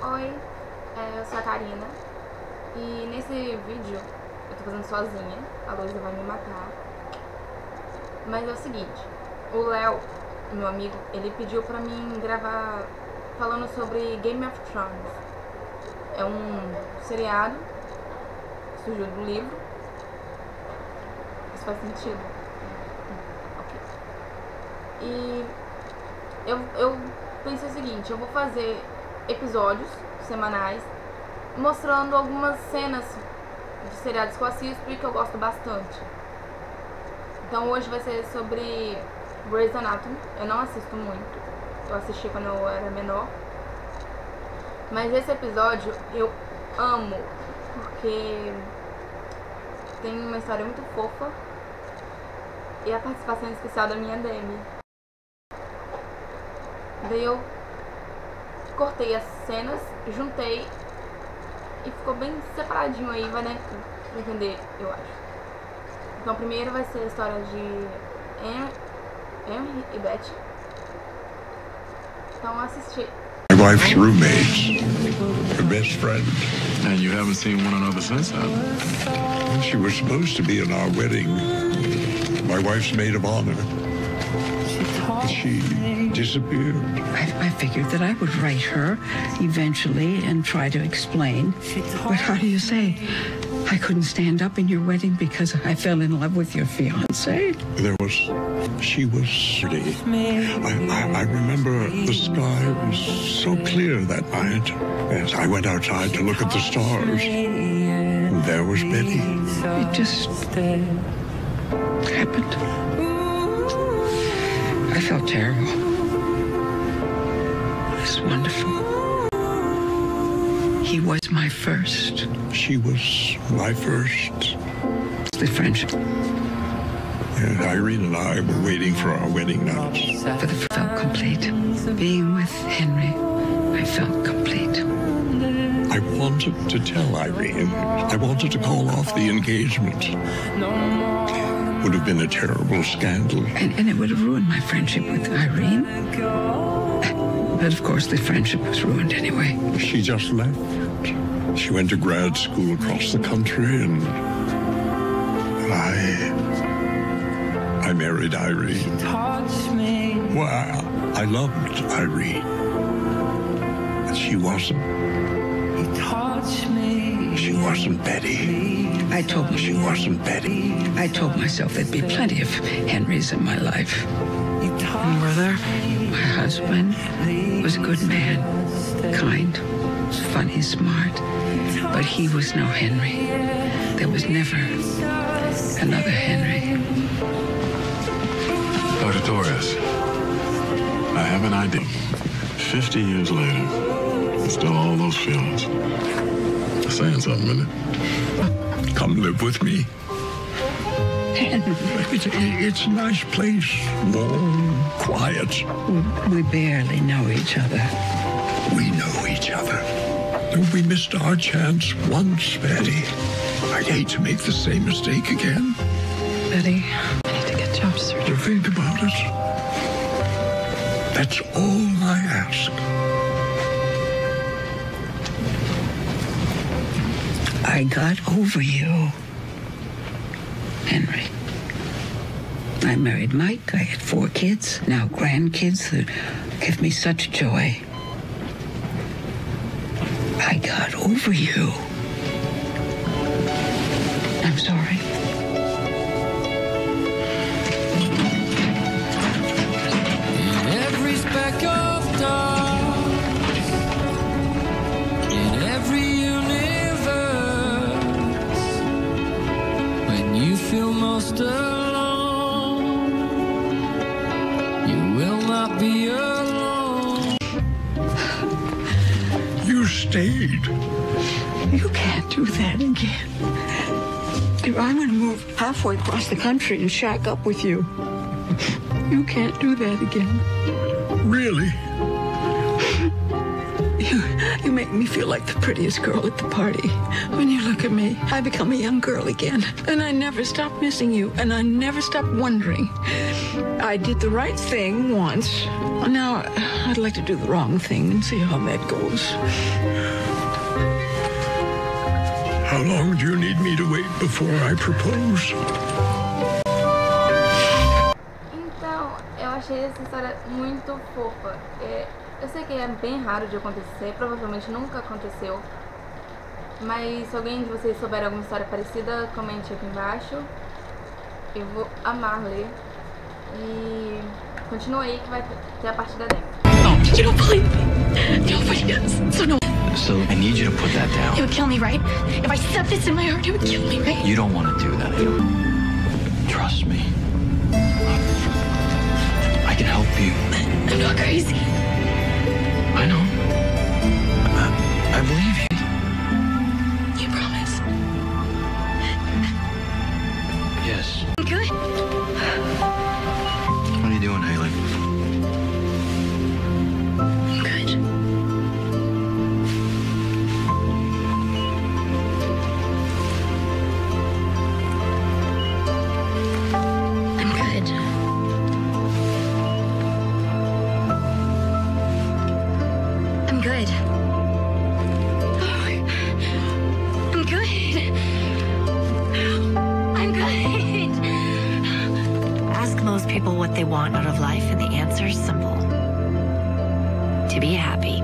Oi, eu sou a Karina e nesse vídeo eu tô fazendo sozinha, a Luísa vai me matar. Mas é o seguinte, o Léo, meu amigo, ele pediu pra mim gravar falando sobre Game of Thrones. É um seriado, surgiu do livro. Isso faz sentido? Ok. E eu pensei o seguinte, eu vou fazer episódios semanais mostrando algumas cenas de seriados que eu assisto e que eu gosto bastante. Então hoje vai ser sobre Grey's Anatomy. Eu não assisto muito, eu assisti quando eu era menor, mas esse episódio eu amo porque tem uma história muito fofa e a participação especial da minha Demi. Daí eu cortei as cenas, juntei e ficou bem separadinho aí, vai, né, pra entender, eu acho. Então primeiro vai ser a história de Henry e Betty. Então assisti. My wife's roommate, her best friend. And you haven't seen one another since, have you? She was supposed to be in our wedding, my wife's maid of honor. But she disappeared. I figured that I would write her eventually and try to explain. But how do you say, I couldn't stand up in your wedding because I fell in love with your fiancé? She was pretty. I remember the sky was so clear that night. As I went outside to look at the stars, and there was Betty. It just happened. I felt terrible. It was wonderful. He was my first. She was my first. The friendship. And Irene and I were waiting for our wedding nights. But it felt complete. Being with Henry, I felt complete. I wanted to tell Irene. I wanted to call off the engagement. It would have been a terrible scandal. And it would have ruined my friendship with Irene. But of course the friendship was ruined anyway. She just left. She went to grad school across the country and I married Irene. Well, I loved Irene. But she wasn't Betty. I told myself She wasn't Betty. I told myself there'd be plenty of Henrys in my life. And were there? My husband was a good man, kind, funny, smart. But he was no Henry. There was never another Henry. Dr. Torres, I have an idea. 50 years later, still all those feelings. Saying something, isn't it? Come live with me. It's a nice place, warm, quiet. We barely know each other. We know each other. We missed our chance once, Betty. I'd hate to make the same mistake again. Betty, I need to get job search. To think about it. That's all I ask. I got over you, Henry. I married Mike. I had 4 kids, now grandkids that give me such joy. I got over you. I'm sorry. In every speck of dust, in every universe, when you feel most alone, you will not be alone. You stayed. You can't do that again. I'm going to move halfway across the country and shack up with you. You can't do that again. Really? You make me feel like the prettiest girl at the party. When you look at me, I become a young girl again. And I never stop missing you, and I never stop wondering. I did the right thing once. Now, I'd like to do the wrong thing and see how that goes. How long do you need me to wait before I propose? Então, eu achei essa história muito fofa. Eu sei que é bem raro de acontecer, provavelmente nunca aconteceu. Mas se alguém de vocês souber alguma história parecida, comente aqui embaixo. Eu vou amar ler. E continua aí que vai ter a parte da Demi. You don't believe me. Nobody does. So no. So I need you to put that down. It would kill me, right? If I stuck this in my heart, it would kill me, right? You don't want to do that. Trust me. I can help you. I'm not crazy. I know. I believe you. You promise? Yes. Good. What are you doing, Haley? I'm good. I'm good. I'm good. I'm good. I'm good. Ask most people what they want out of life, and the answer is simple: to be happy.